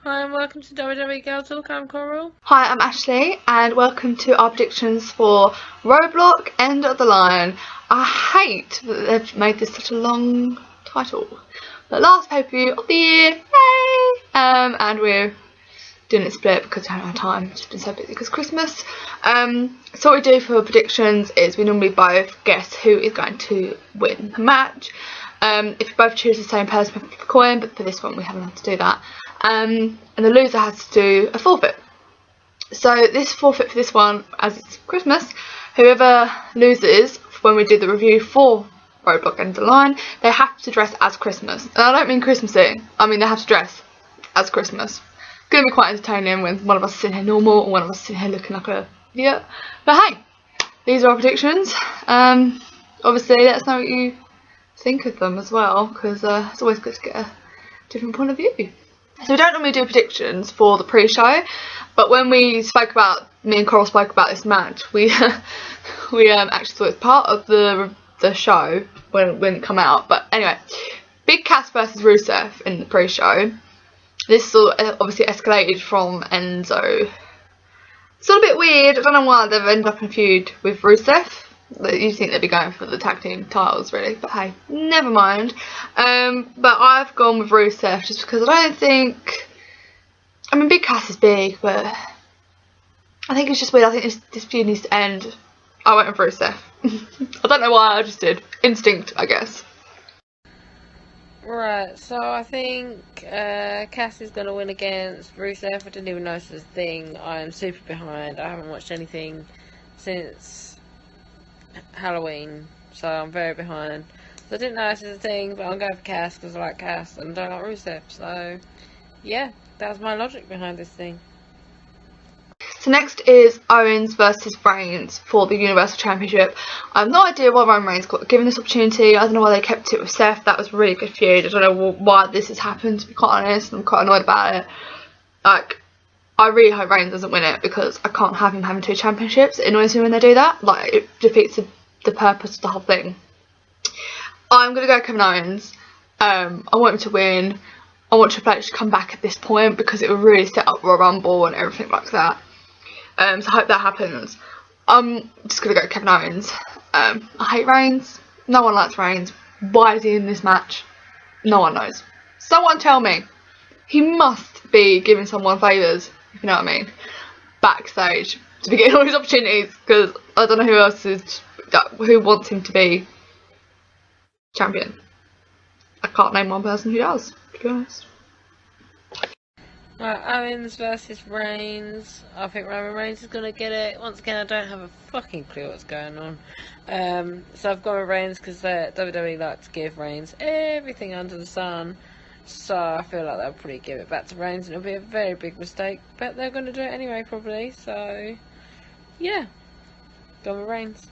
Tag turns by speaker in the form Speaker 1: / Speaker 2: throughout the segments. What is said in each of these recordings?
Speaker 1: Hi and welcome to WWE Girl Talk. I'm Coral.
Speaker 2: Hi, I'm Ashley and welcome to our predictions for Roadblock End of the Line. I hate that they've made this such a long title. The last pay-per-view of the year, yay! And we're doing it split because we haven't had time. It's been so busy because Christmas. So what we do for predictions is we normally both guess who is going to win the match. If we both choose the same person, we flip a coin, but for this one we haven't had to do that. And the loser has to do a forfeit. So this forfeit for this one, as it's Christmas, whoever loses when we do the review for Roadblock End of the Line, they have to dress as Christmas. And I don't mean Christmassy, I mean they have to dress as Christmas. It's going to be quite entertaining when one of us is sitting here normal and one of us is sitting here looking like a idiot. But hey, these are our predictions. Obviously let us know what you think of them as well, because it's always good to get a different point of view. So we don't normally do predictions for the pre-show, but when we spoke about, me and Coral spoke about this match, we actually thought it was part of the show when it come out. But anyway, Big Cass versus Rousseff in the pre-show. This sort of obviously escalated from Enzo. It's all a bit weird. I don't know why they've ended up in a feud with Rousseff. You think they'd be going for the tag team titles really, but hey, never mind. But I've gone with Rousseff just because I don't think, I mean Big Cass is big, but I think it's just weird. I think this feud needs to end. I went with Rousseff. I don't know why, I just did. Instinct, I guess.
Speaker 1: Right, so I think Cass is going to win against Rousseff. I didn't even know this was a thing. I am super behind. I haven't watched anything since Halloween, so I'm very behind. So I didn't know this was a thing, but I'm going for Cass because I like Cass and I don't like Rusev. So yeah, that was my logic behind this thing.
Speaker 2: So next is Owens versus Reigns for the Universal Championship. I have no idea why Roman Reigns got given this opportunity. I don't know why they kept it with Seth. That was a really good feud. I don't know why this has happened, to be quite honest. I'm quite annoyed about it. Like, I really hope Reigns doesn't win it because I can't have him having 2 championships. It annoys me when they do that. Like, it defeats the purpose of the whole thing. I'm going to go Kevin Owens. I want him to win. I want Triple H to come back at this point because it will really set up Royal Rumble and everything like that. So I hope that happens. I'm just going to go Kevin Owens. I hate Reigns. No one likes Reigns. Why is he in this match? No one knows. Someone tell me. He must be giving someone favours, if you know what I mean, backstage to be getting all these opportunities, because I don't know who else is, who wants him to be champion. I can't name one person who does, to be honest.
Speaker 1: Right, Owens versus Reigns. I think Roman Reigns is going to get it. Once again, I don't have a fucking clue what's going on. So I've gone with Reigns because WWE like to give Reigns everything under the sun. So I feel like they'll probably give it back to Reigns and it'll be a very big mistake. But they're going to do it anyway, probably. So, yeah. Gone with Reigns.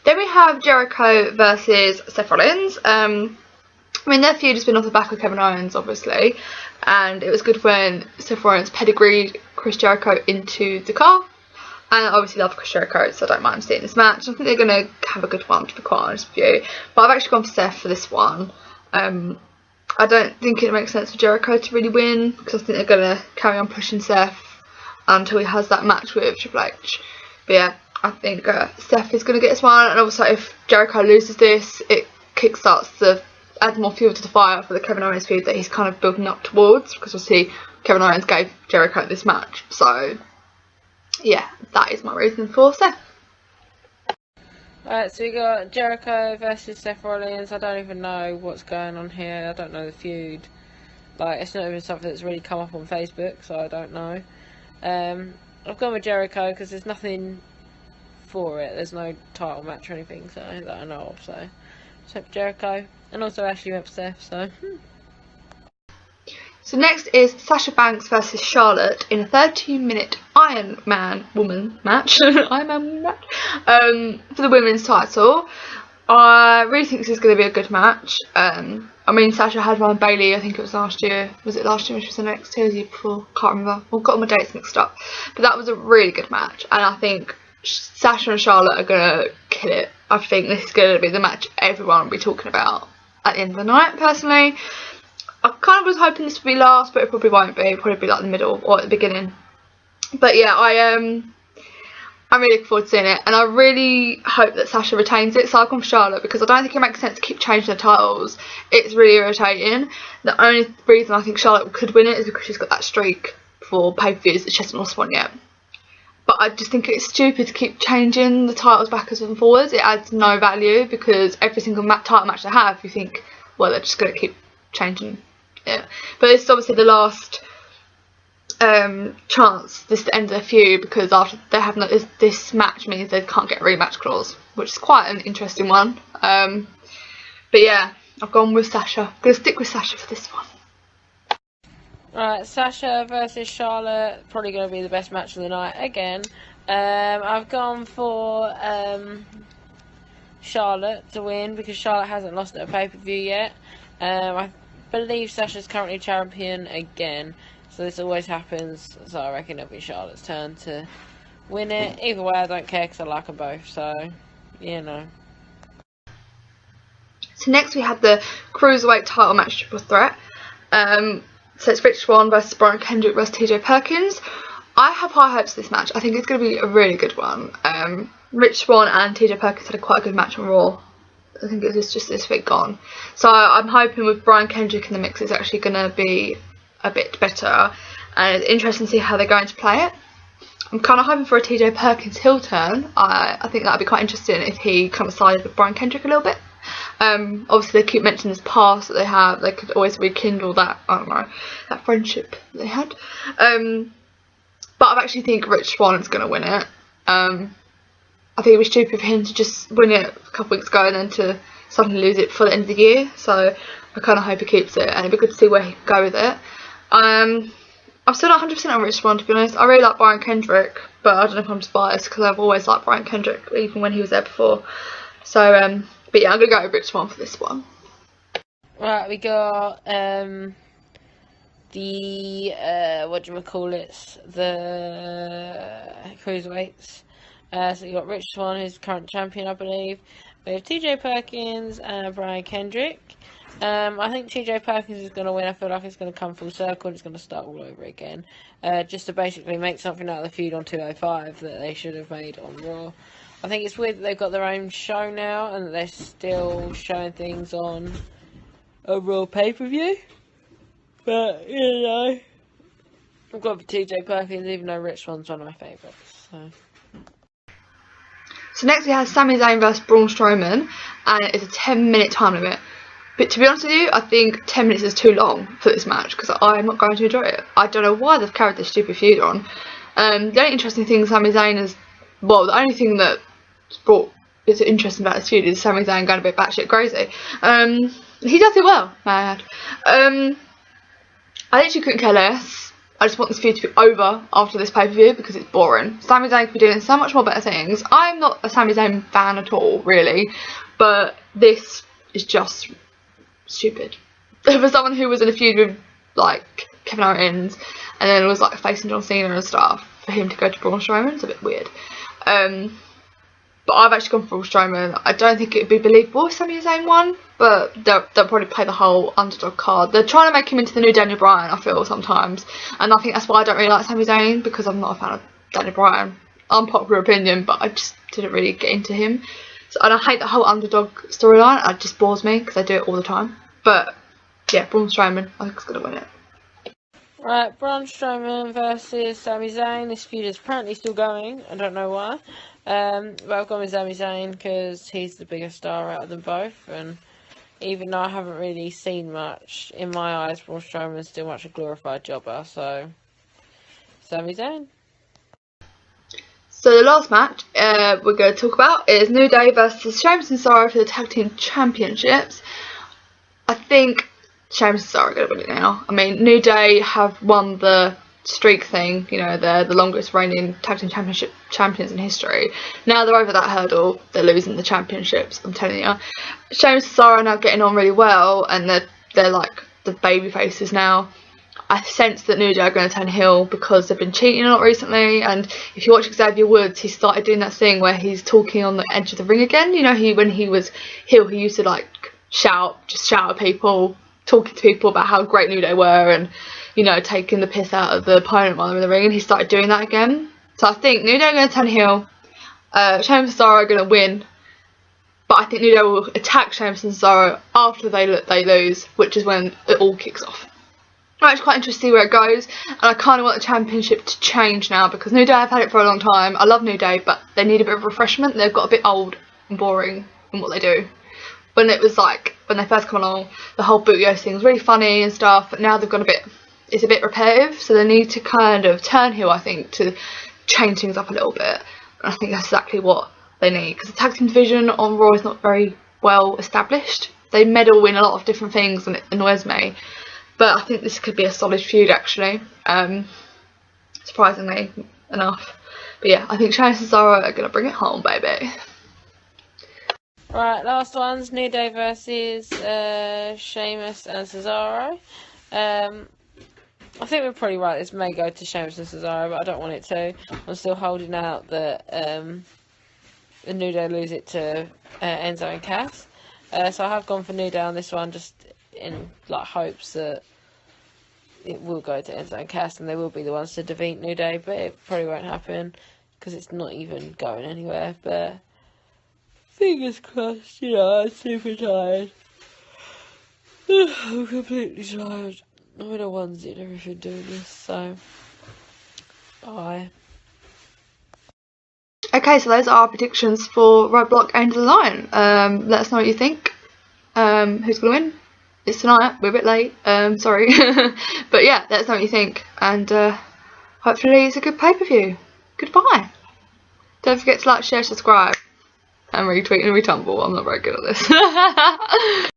Speaker 2: Then we have Jericho versus Seth Rollins. I mean, their feud has been off the back of Kevin Owens, obviously. And it was good when Seth Rollins pedigreed Chris Jericho into the car. And I obviously love Chris Jericho, so I don't mind seeing this match. I think they're going to have a good one, to be quite honest with you. But I've actually gone for Seth for this one. I don't think it makes sense for Jericho to really win, because I think they're going to carry on pushing Seth until he has that match with Triple H. But yeah, I think Seth is going to get this one. And also if Jericho loses this, it kickstarts adds more fuel to the fire for the Kevin Owens feud that he's kind of building up towards, because obviously Kevin Owens gave Jericho this match. So yeah, that is my reason for Seth.
Speaker 1: Alright, so we got Jericho versus Seth Rollins. I don't even know what's going on here. I don't know the feud. Like, it's not even something that's really come up on Facebook, so I don't know. I've gone with Jericho because there's nothing for it. There's no title match or anything that I know of, so except Jericho. And also Ashley went for Seth, so.
Speaker 2: So next is Sasha Banks versus Charlotte in a 13-minute Iron Man woman match. Iron Man woman match. For the women's title. I really think this is going to be a good match. I mean, Sasha had one Bailey, I think it was last year. Was it last year when she was in NXT or the year before? Can't remember. I've got all my dates mixed up. But that was a really good match. And I think Sasha and Charlotte are going to kill it. I think this is going to be the match everyone will be talking about at the end of the night, personally. I kind of was hoping this would be last, but it probably won't be. It'll probably be like the middle or at the beginning. But yeah, I'm really looking forward to seeing it, and I really hope that Sasha retains it. So I've gone for Charlotte because I don't think it makes sense to keep changing the titles. It's really irritating. The only reason I think Charlotte could win it is because she's got that streak for pay-per-views that she hasn't lost one yet. But I just think it's stupid to keep changing the titles backwards and forwards. It adds no value because every single title match they have, you think, well, they're just going to keep changing it. But it's obviously the last chance. This is the end of their feud because after they have this match means they can't get a rematch clause, which is quite an interesting one. But yeah, I've gone with Sasha. I'm going to stick with Sasha for this one.
Speaker 1: Right, Sasha versus Charlotte, probably going to be the best match of the night again. I've gone for Charlotte to win because Charlotte hasn't lost at a pay-per-view yet. I believe Sasha's currently champion again, so this always happens, so I reckon it'll be Charlotte's turn to win it. Either way, I don't care because I like them both, so, you know.
Speaker 2: So next we have the Cruiserweight title match triple threat. So it's Rich Swann versus Brian Kendrick versus TJ Perkins. I have high hopes for this match. I think it's going to be a really good one. Rich Swann and TJ Perkins had quite a good match on Raw. I think it was just this week gone. So I'm hoping with Brian Kendrick in the mix it's actually going to be a bit better. And it's interesting to see how they're going to play it. I'm kind of hoping for a TJ Perkins heel turn. I think that would be quite interesting if he kind of sided with Brian Kendrick a little bit. Obviously they keep mentioning this past that they have. They could always rekindle that, I don't know, that friendship they had. But I actually think Rich Swann is going to win it. I think it'd be stupid for him to just win it a couple weeks ago and then to suddenly lose it for the end of the year. So I kind of hope he keeps it, and it'd be good to see where he can go with it. I'm still not 100% on Rich Swann, to be honest. I really like Brian Kendrick, but I don't know if I'm just biased because I've always liked Brian Kendrick, even when he was there before. So, but yeah, I'm going to go with Rich Swann for this one.
Speaker 1: Right, we got the Cruiserweights. So you got Rich Swann, who's current champion, I believe. We have TJ Perkins and Brian Kendrick. I think TJ Perkins is going to win. I feel like it's going to come full circle and it's going to start all over again. Just to basically make something out of the feud on 205 that they should have made on Raw. I think it's weird that they've got their own show now and that they're still showing things on a Raw pay-per-view. But, you know, I've gone for TJ Perkins, even though Rich Swann's one of my favourites.
Speaker 2: So next we have Sami Zayn versus Braun Strowman, and it's a 10-minute time limit. But to be honest with you, I think 10 minutes is too long for this match because I'm not going to enjoy it. I don't know why they've carried this stupid feud on. The only interesting thing Sami Zayn is, well, the only thing that is interesting about this feud is Sami Zayn going a bit batshit crazy. He does it well, may I add. I literally couldn't care less. I just want this feud to be over after this pay-per-view because it's boring. Sami Zayn could be doing so much more better things. I'm not a Sami Zayn fan at all, really, but this is just stupid. For someone who was in a feud with, like, Kevin Owens and then was, like, facing John Cena and stuff, for him to go to Braun Strowman is a bit weird. But I've actually gone for Braun Strowman. I don't think it would be believable if Sami Zayn won, but they'll probably play the whole underdog card. They're trying to make him into the new Daniel Bryan, I feel, sometimes. And I think that's why I don't really like Sami Zayn, because I'm not a fan of Daniel Bryan. Unpopular opinion, but I just didn't really get into him. So, and I hate the whole underdog storyline. It just bores me, because I do it all the time. But, yeah, Braun Strowman, I think, is going to win it.
Speaker 1: Right, Braun Strowman versus Sami Zayn. This feud is apparently still going. I don't know why. But I've gone with Sami Zayn because he's the bigger star out of them both. And even though I haven't really seen much, in my eyes, Braun Strowman's still much a glorified jobber. So, Sami Zayn.
Speaker 2: So the last match we're going to talk about is New Day versus Sheamus and Cesaro for the Tag Team Championships. I think Sheamus and Cesaro are going to win it now. I mean, New Day have won the streak thing, you know, they're the longest reigning Tag Team Championship champions in history. Now they're over that hurdle, they're losing the championships, I'm telling you. Sheamus and Cesaro are now getting on really well, and they're like the baby faces now. I sense that New Day are going to turn heel because they've been cheating a lot recently, and if you watch Xavier Woods, he started doing that thing where he's talking on the edge of the ring again. You know, when he was heel, he used to like just shout at people, talking to people about how great New Day were, and you know, taking the piss out of the opponent while they're in the ring, and he started doing that again. So I think New Day are going to turn heel. Sheamus and Cesaro are going to win, but I think New Day will attack Sheamus and Cesaro after they lose, which is when it all kicks off. I'm actually quite interested to see where it goes, and I kind of want the championship to change now, because New Day have had it for a long time. I love New Day, but they need a bit of refreshment. They've got a bit old and boring in what they do. When it was like, when they first come along, the whole Bootios thing was really funny and stuff, but now they've got it's a bit repetitive, so they need to kind of turn heel, I think, to change things up a little bit. And I think that's exactly what they need, because the tag team division on Raw is not very well established. They meddle in a lot of different things, and it annoys me. But I think this could be a solid feud, actually, surprisingly enough. But yeah, I think Sheamus and Cesaro are going to bring it home, baby.
Speaker 1: Right, last one's New Day versus Sheamus and Cesaro. I think we're probably right, this may go to Sheamus and Cesaro, but I don't want it to. I'm still holding out that the New Day lose it to Enzo and Cass. So I have gone for New Day on this one, just in like hopes that it will go to Enzo and Cass and they will be the ones to defeat New Day, but it probably won't happen because it's not even going anywhere. But fingers crossed, you know, I'm super tired. I'm completely tired. I'm in a onesie and everything doing this, so bye.
Speaker 2: Okay, so those are our predictions for Roadblock End of the Line. Let us know what you think. Who's going to win? It's tonight. We're a bit late. Sorry. But yeah, let us know what you think. And hopefully it's a good pay-per-view. Goodbye. Don't forget to like, share, subscribe, and retweet and retumble. I'm not very good at this.